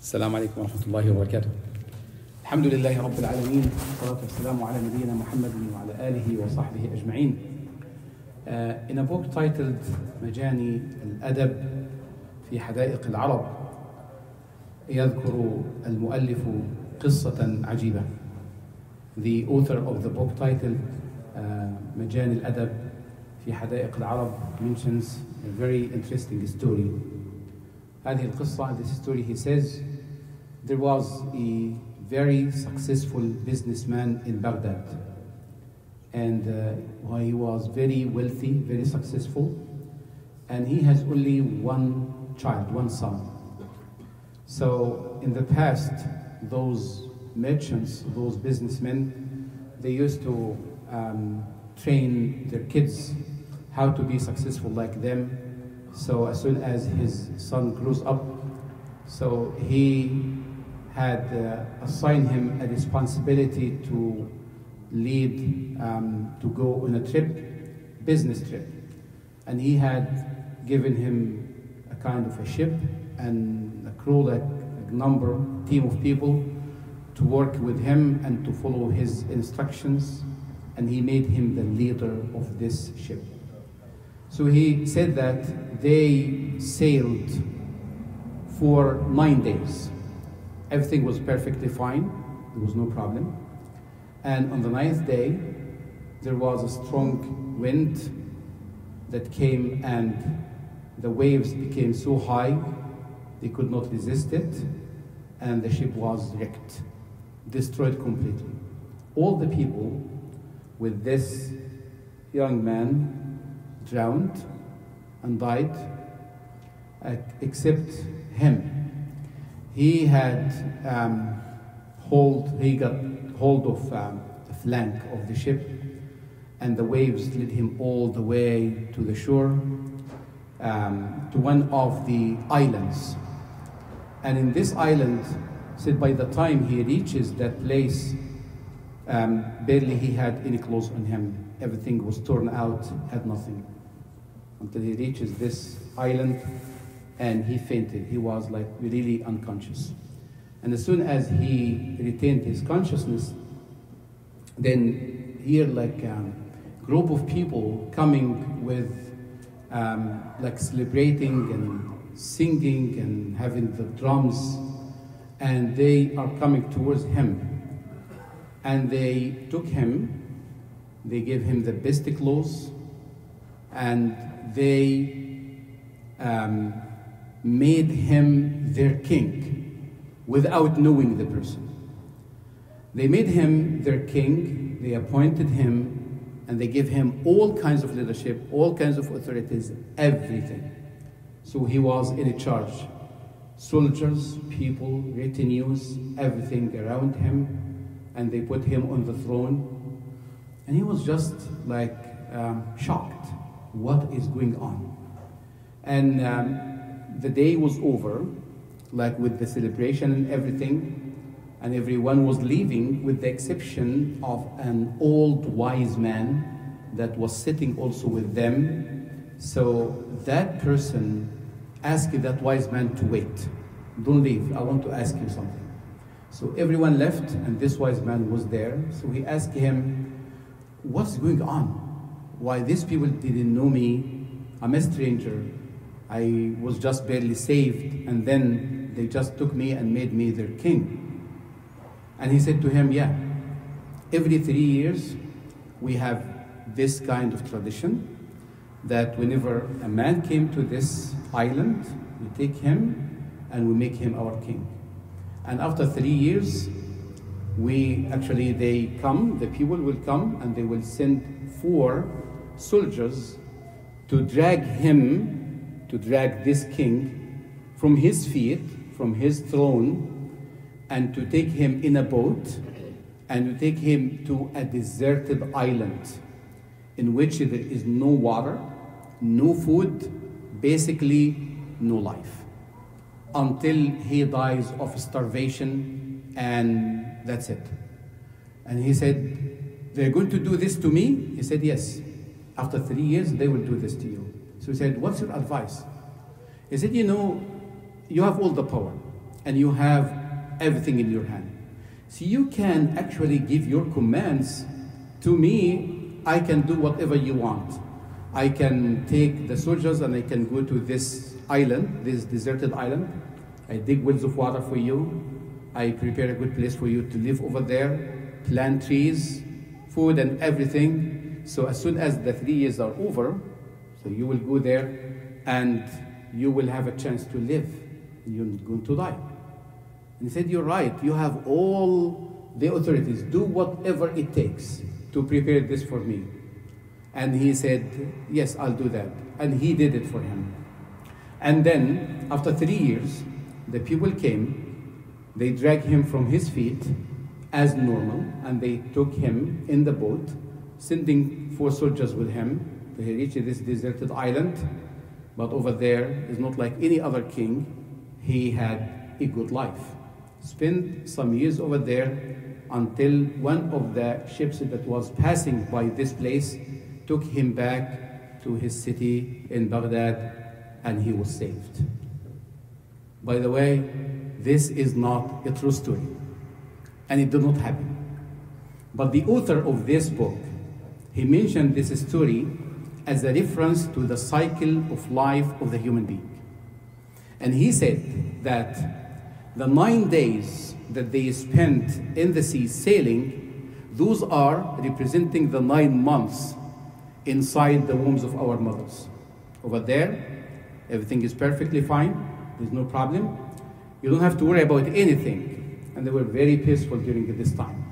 السلام عليكم ورحمة الله وبركاته. الحمد لله رب العالمين، والصلاة والسلام على نبينا محمد وعلى آله وصحبه أجمعين. In a book titled مجاني الأدب في حدائق العرب يذكر المؤلف قصة عجيبة. The author of the book titled مجاني الأدب في حدائق العرب mentions a very interesting story. هذه القصة, this story, he says, there was a very successful businessman in Baghdad, and he was very wealthy, very successful, and he has only one child, one son. So in the past, those merchants, those businessmen, they used to train their kids how to be successful like them. So as soon as his son grows up, so he had assigned him a responsibility to lead, to go on a trip, business trip. And he had given him a kind of a ship and a crew, like a team of people to work with him and to follow his instructions. And he made him the leader of this ship. So he said that they sailed for 9 days. Everything was perfectly fine, there was no problem. And on the 9th day, there was a strong wind that came, and the waves became so high, they could not resist it, and the ship was wrecked, destroyed completely. All the people with this young man drowned and died, except him. He had he got hold of the flank of the ship, and the waves led him all the way to the shore, to one of the islands. And in this island, said by the time he reaches that place, barely he had any clothes on him. Everything was torn out, had nothing. Until he reaches this island, and he fainted. He was like really unconscious. And as soon as he retained his consciousness, then here like a group of people coming with like celebrating and singing and having the drums, and they are coming towards him. And they took him, they gave him the best clothes, and they made him their king without knowing the person. They made him their king, they appointed him, and they gave him all kinds of leadership, all kinds of authorities, everything. So he was in charge. Soldiers, people, retinues, everything around him, and they put him on the throne. And he was just like shocked. What is going on? And the day was over, like with the celebration and everything, and everyone was leaving with the exception of an old wise man that was sitting also with them. So that person asked that wise man to wait. Don't leave, I want to ask you something. So everyone left, and this wise man was there. So he asked him, what's going on? Why these people didn't know me? I'm a stranger. I was just barely saved, and then they just took me and made me their king. And he said to him, yeah, every 3 years we have this kind of tradition that whenever a man came to this island, we take him and we make him our king. And after 3 years, the people will come and they will send 4 soldiers to drag this king from his feet, from his throne, and to take him in a boat and to take him to a deserted island in which there is no water, no food, basically no life, until he dies of starvation, and that's it. And he said, they're going to do this to me? He said, yes. After 3 years, they will do this to you. So he said, what's your advice? He said, you have all the power. and you have everything in your hand. So you can actually give your commands to me. I can do whatever you want. I can take the soldiers and I can go to this island, this deserted island. I dig wells of water for you. I prepare a good place for you to live over there, plant trees, food and everything. So as soon as the 3 years are over, so you will go there and you will have a chance to live. You're going to die. And he said, you're right, you have all the authorities. Do whatever it takes to prepare this for me. And he said, yes, I'll do that. And he did it for him. And then, after 3 years, the people came, they dragged him from his feet as normal, and they took him in the boat, sending 4 soldiers with him. He reached this deserted island, but over there is not like any other king. He had a good life. Spent some years over there until one of the ships that was passing by this place took him back to his city in Baghdad, and he was saved. By the way, this is not a true story, and it did not happen. But the author of this book, he mentioned this story as a reference to the cycle of life of the human being. And he said that the 9 days that they spent in the sea sailing, those are representing the 9 months inside the wombs of our mothers. Over there, everything is perfectly fine. There's no problem. You don't have to worry about anything. And they were very peaceful during this time.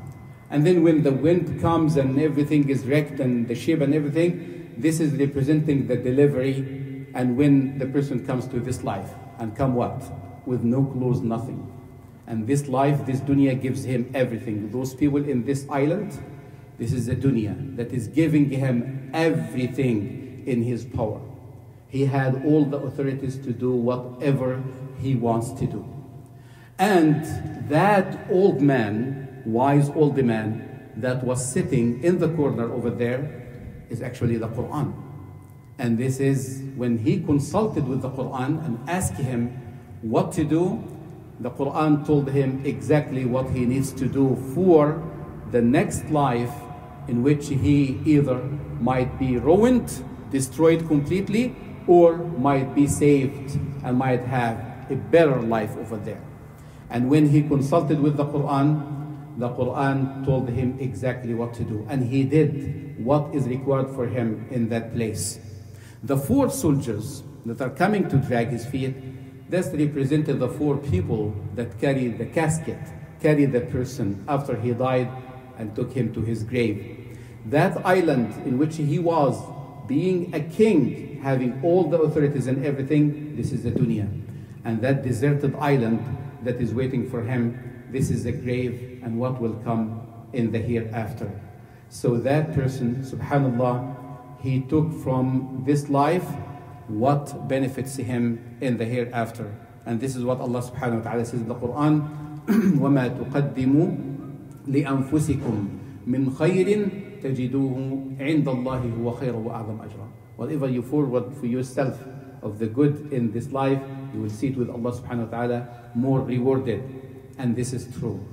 And then when the wind comes and everything is wrecked and the ship and everything, this is representing the delivery and when the person comes to this life. And come what? With no clothes, nothing. And this life, this dunya gives him everything. Those people in this island, this is the dunya that is giving him everything in his power. He had all the authorities to do whatever he wants to do. And that old man, wise old man, that was sitting in the corner over there is actually the Quran. And this is when he consulted with the Quran and asked him what to do, the Quran told him exactly what he needs to do for the next life, in which he either might be ruined, destroyed completely, or might be saved and might have a better life over there. And when he consulted with the Quran told him exactly what to do. And he did what is required for him in that place. The 4 soldiers that are coming to drag his feet, that's represented the 4 people that carry the casket, carry the person after he died and took him to his grave. That island in which he was, being a king, having all the authorities and everything, this is the dunya. And that deserted island that is waiting for him, this is the grave and what will come in the hereafter. So that person, subhanallah, he took from this life what benefits him in the hereafter. And this is what Allah subhanahu wa ta'ala says in the Quran, وَمَا تُقَدِّمُوا لِأَنفُسِكُمْ مِنْ خَيْرٍ تَجِدُوهُ عِنْدَ اللَّهِ هُوَ خَيْرًا وَأَعْظَمَ أَجْرًا. Whatever you forward for yourself of the good in this life, you will see it with Allah subhanahu wa ta'ala more rewarded. And this is true.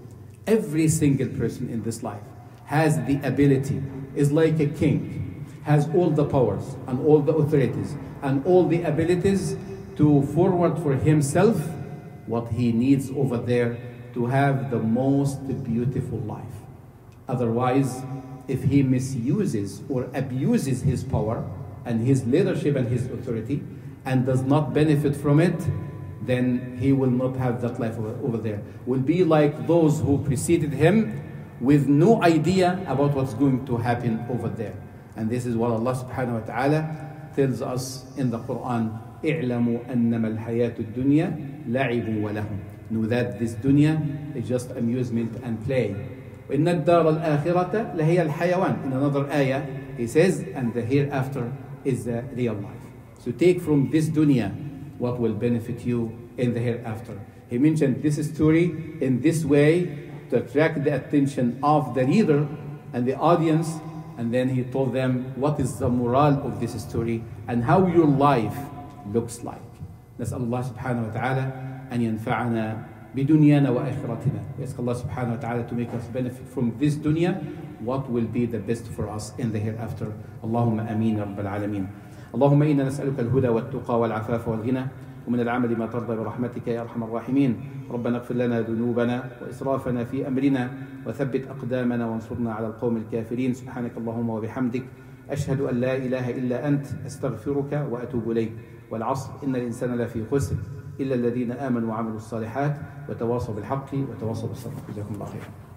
Every single person in this life has the ability, is like a king, has all the powers and all the authorities and all the abilities to forward for himself what he needs over there to have the most beautiful life. Otherwise, if he misuses or abuses his power and his leadership and his authority and does not benefit from it, then he will not have that life over there. Will be like those who preceded him with no idea about what's going to happen over there. And this is what Allah subhanahu wa ta'ala tells us in the Quran, اعلموا أنما الحياة الدنيا لعب ولهو. Know that this dunya is just amusement and play. وإن الدار الآخرة لهي الحيوان. In another ayah, he says, and the hereafter is the real life. So take from this dunya what will benefit you in the hereafter. He mentioned this story in this way to attract the attention of the reader and the audience, and then he told them what is the moral of this story and how your life looks like. نسأل الله سبحانه وتعالى أن ينفعنا بدنيانا وآخرتنا. We ask Allah subhanahu wa ta'ala to make us benefit from this dunya what will be the best for us in the hereafter. Allahumma ameen ya rabbal alameen. اللهم إنا نسألك الهدى والتقى والعفاف والغنى ومن العمل ما ترضى برحمتك يا أرحم الراحمين. ربنا اغفر لنا ذنوبنا وإسرافنا في أمرنا وثبت أقدامنا وانصرنا على القوم الكافرين. سبحانك اللهم وبحمدك أشهد أن لا إله إلا أنت أستغفرك وأتوب إليك. والعصر إن الإنسان لفي خسر إلا الذين آمنوا وعملوا الصالحات وتواصوا بالحق وتواصوا بالصبر. جزاكم الله خيرا.